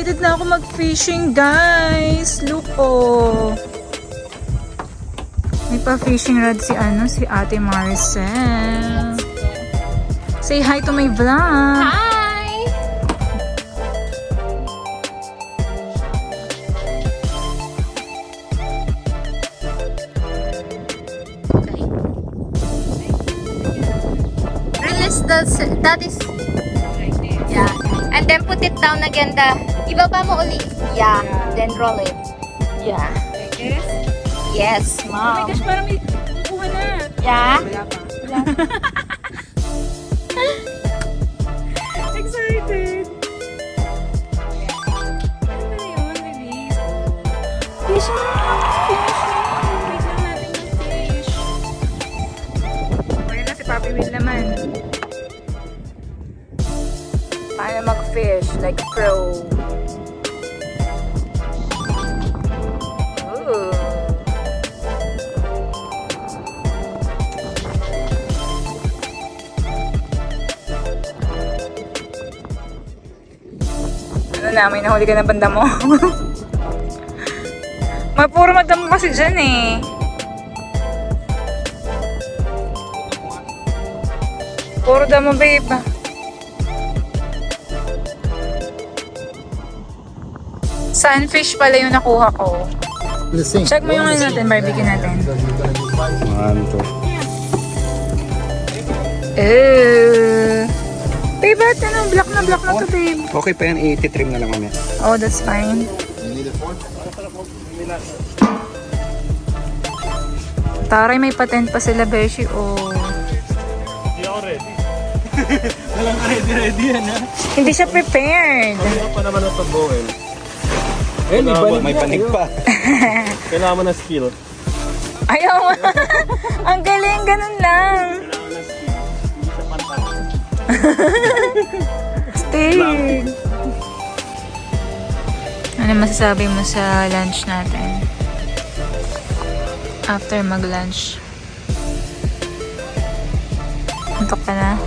excited na ako mag-fishing, guys. Look, oh. May pa-fishing rod si Ate Maricel. Say hi to my vlog. Hi! Okay. Release that is... Yeah. And then put it down again. Ibaba mo uli. Yeah. Then roll it. Yeah. Yes? Yes, Oh my mom. gosh, parang may kukuha na. Yeah. Wala pa. Excited. Ano na yun? Release. Fish na! Fish! Wait lang natin mag-fish. Wala na si Papi Will naman. Paano mag-fish? Like pro. Ooh. Ano na, may nahuli ka na banda mo? Puro madamo kasi dyan eh. Puro damo, babe. Sunfish pala yung nakuha ko. Check mo yung ano natin, barbecue natin. Babe, ba't ano? Black na to, babe. Okay pa yan, i-trim na lang kami. Oh, that's fine. Taray, may patent pa sila, Beshi. Oh. Hindi ako ready. Walang ready yan ha. Hindi siya prepared. Kaya pa naman ang pag-boil. Eh, may panig pa. Kailangan mo na skill. Ayaw. Ang galing, ganun lang. Kailangan na skill. Hindi siya pantan. Stig. Ano masasabi mo sa lunch natin? After mag-lunch. Antok ka na?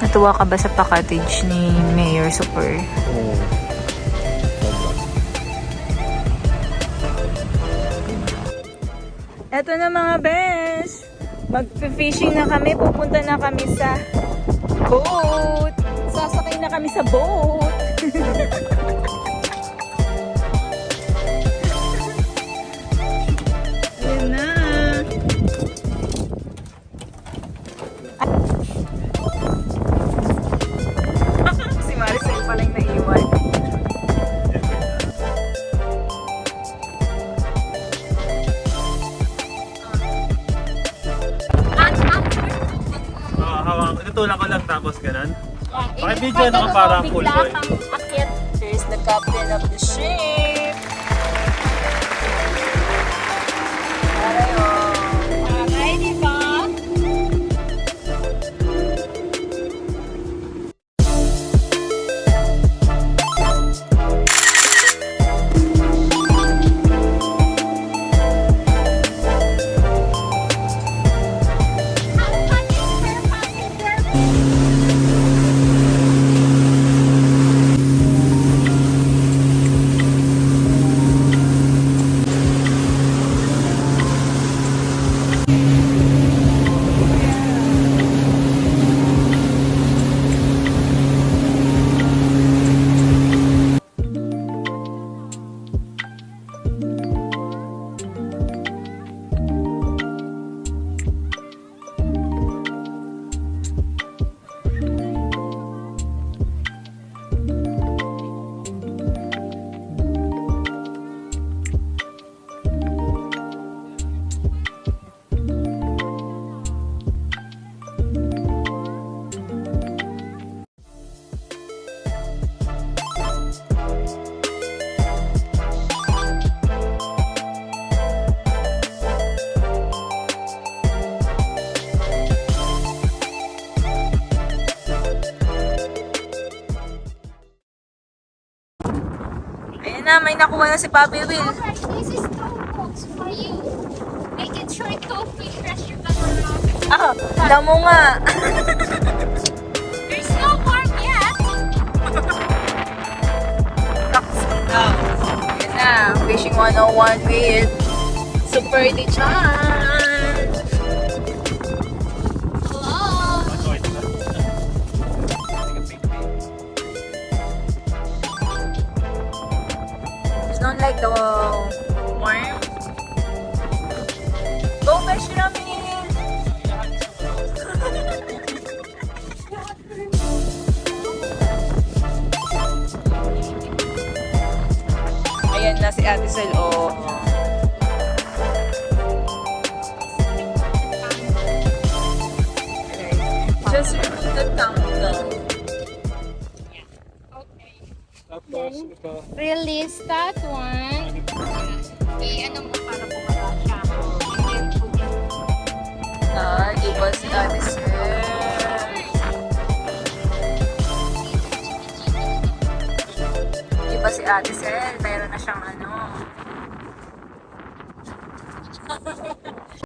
Natuwa ka ba sa pa-cottage ni Mayor Super? Oo. Eto na mga besh! Mag-fishing na kami. Pupunta na kami sa boat. Sasakay na kami sa boat. Ayan na. Si Maricel pala yung naiwan. Hawak. Tutulak ko lang tapos ganun. Yeah, Video na parang full boy. There's the captain of the ship. Aray, di ba? na, may nakuha na si Papi Will. Alright, this is two books for you. Make it sure to refresh your camera. Ah, damo nga. There's no more yet. 101 with Super Dichan. Hello! You don't like the worm? Go fish namin! Ayan na si Ate Sel, oh. Just remove the thumbnail. Tapos, ito. Release that one. Ano mo para bumaba siya. And then put it. Iba si Ate Sel. Iba si Ate Sel. Meron na siyang ano.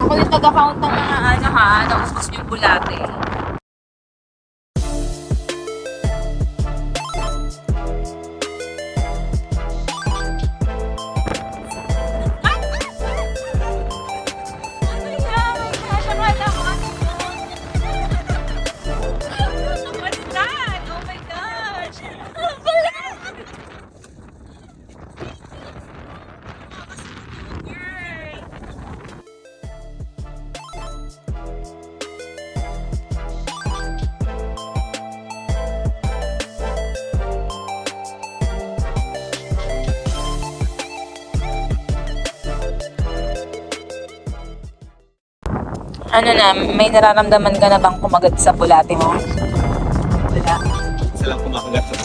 Ako yung taga-count ng mga ano ha. Naubos niyo yung bulate. Ano na, may nararamdaman ka na bang kumagat sa bulate mo? Wala. Isa lang kumakagat sa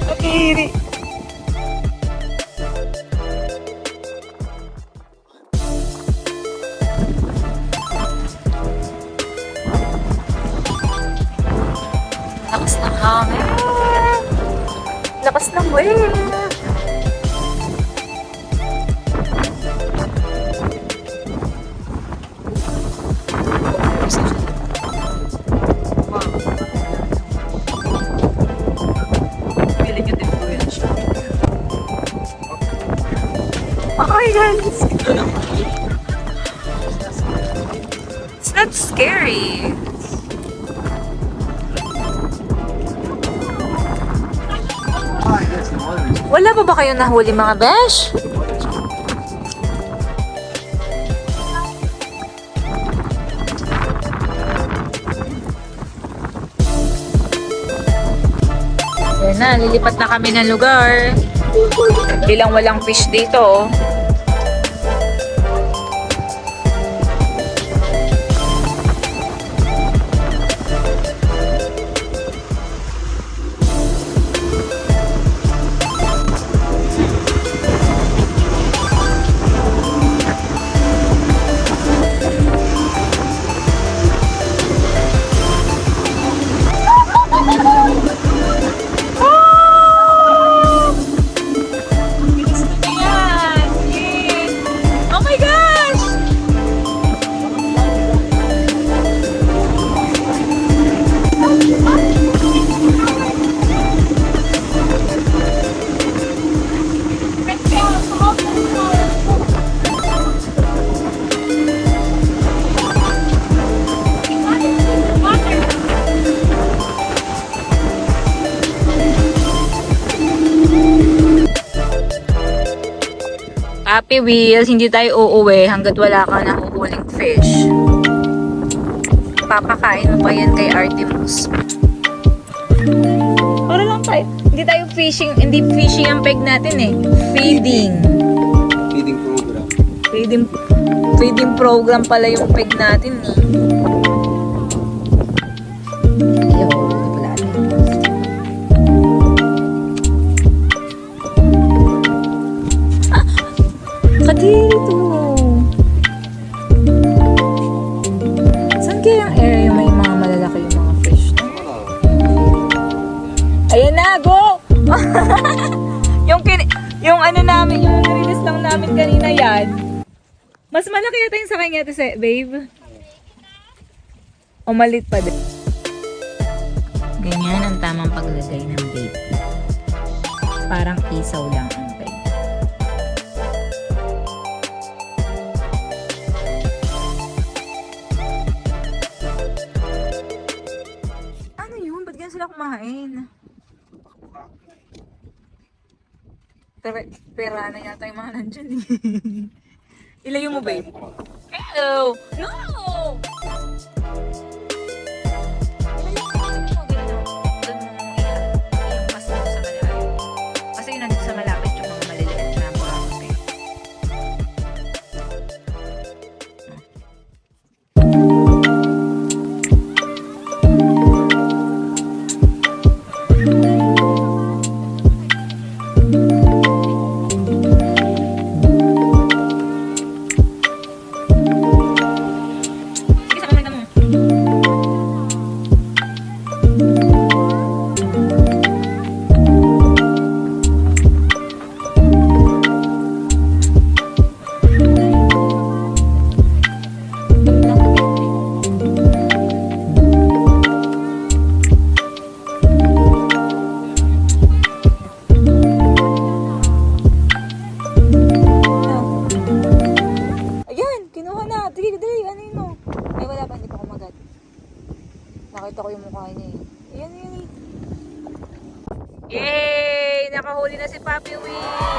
Nakihiri. Lakas ng hangin. Lakas ng wave. Oh my God! It's not scary. Wala pa ba kayong nahuli mga besh? Yan na, lilipat na kami ng lugar. Bilang walang fish dito. Oh my gosh! Happy Wheels, hindi tayo uuwi hanggat wala ka na uhuling fish. Papakain mo pa yan kay Artemus. Para lang tayo. Hindi tayo fishing, hindi fishing ang peg natin eh. Feeding. feeding program. Feeding program pala yung peg natin eh. Ayaw, wala na. Dito. Saan kaya yung area yung may mga malalaki yung mga fish? Ayan na, go! yung ano namin, yung release lang namin kanina yan. Mas malaki yata yung sa kanya, babe. O malit pa din. Ganyan ang tamang paglagay ng bait. parang isaw lang ang bag. Ano yun? Ba't ganyan sila kumain? Pera na yata yung mga nandyan eh. Ilayo mo, babe. Hello! No! Ilayo mo kasi mo, gano'n. Doon mo i-pas mo sa malayo. Kasi yun nandun sa malapit yung mga maliliit na buhamote. Sige, sa kamay mo. Ayan, kinuha na. Dali, dali, ano yun mo? Ay, wala pa, hindi pa kumagat. Nakita ko yung mukha niya eh. Ayan, ayan. Yay! Nakahuli na si Papi Wee!